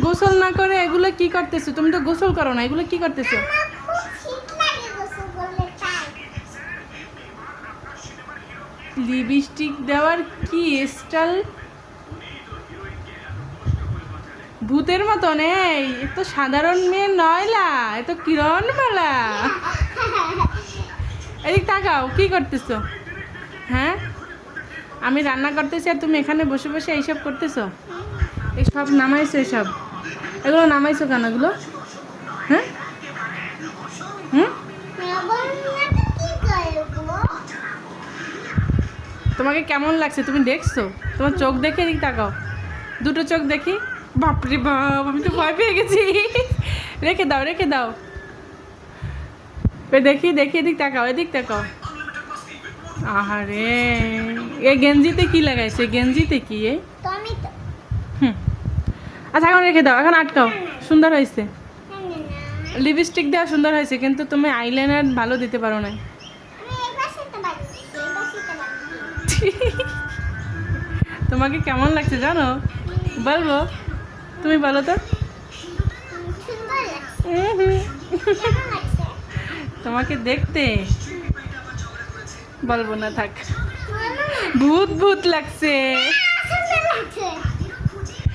গোসল না করে এগুলো কি করতেছো? তুমি তো গোসল করো না, এগুলো কি করতেছো? লিপস্টিক দেওয়ার কি স্টাইল! ভূতের মতন। এই এ তো সাধারণ মেয়ে নয়লা, এ তো কিরণমালা। এদিক তাকাও, কি করতেছো? হ্যাঁ, আমি রান্না করতেছি আর তুমি এখানে বসে বসে এইসব করতেছো? এইসব নামাইছো? এসব এগুলো নামাইছো কেন এগুলো? হ্যাঁ হুম, তোমাকে কেমন লাগছে তুমি দেখছো? তোমার চোখ দেখে এদিক তাকাও, দুটো চোখ দেখি। বাপরে বাপ, আমি তো ভয় পেয়ে গেছি। রেখে দাও, রেখে দাও। দেখি দেখি, এদিক তাকাও, এদিক তাকাও। আহারে, এ গেঞ্জিতে কি লাগাইছে? গেঞ্জিতে কি এ? হুম, আচ্ছা এখন রেখে দাও, এখন আটকাও। সুন্দর হয়েছে, লিপস্টিক দেওয়া সুন্দর হয়েছে, কিন্তু তুমি আইলাইনার ভালো দিতে পারো না। তোমাকে কেমন লাগছে জানো? বলবো? তুমি বলো তো। তোমাকে দেখতে বলবো না, থাক। ভূত ভূত লাগছে।